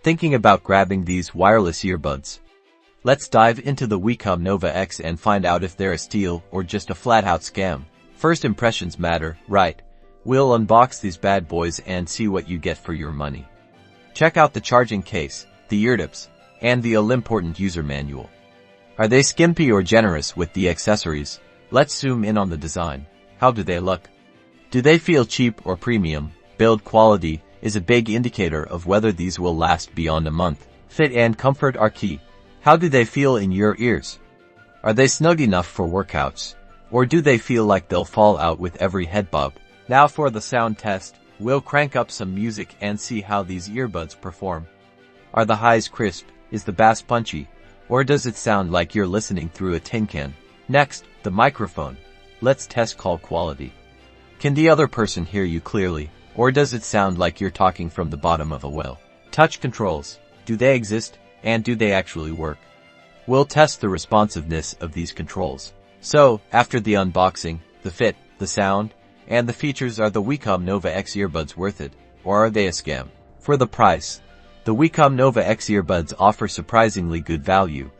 Thinking about grabbing these wireless earbuds? Let's dive into the Ycom Nova X and find out if they're a steal or just a flat-out scam. First impressions matter, right? We'll unbox these bad boys and see what you get for your money. Check out the charging case, the ear tips, and the all-important user manual. Are they skimpy or generous with the accessories? Let's zoom in on the design. How do they look? Do they feel cheap or premium? Build quality is a big indicator of whether these will last beyond a month. Fit and comfort are key. How do they feel in your ears? Are they snug enough for workouts? Or do they feel like they'll fall out with every head bob? Now for the sound test, we'll crank up some music and see how these earbuds perform. Are the highs crisp? Is the bass punchy? Or does it sound like you're listening through a tin can? Next, the microphone. Let's test call quality. Can the other person hear you clearly? Or does it sound like you're talking from the bottom of a well? Touch controls. Do they exist? And do they actually work? We'll test the responsiveness of these controls. So, after the unboxing, the fit, the sound, and the features, are the Ycom Nova X earbuds worth it? Or are they a scam? For the price, the Ycom Nova X earbuds offer surprisingly good value.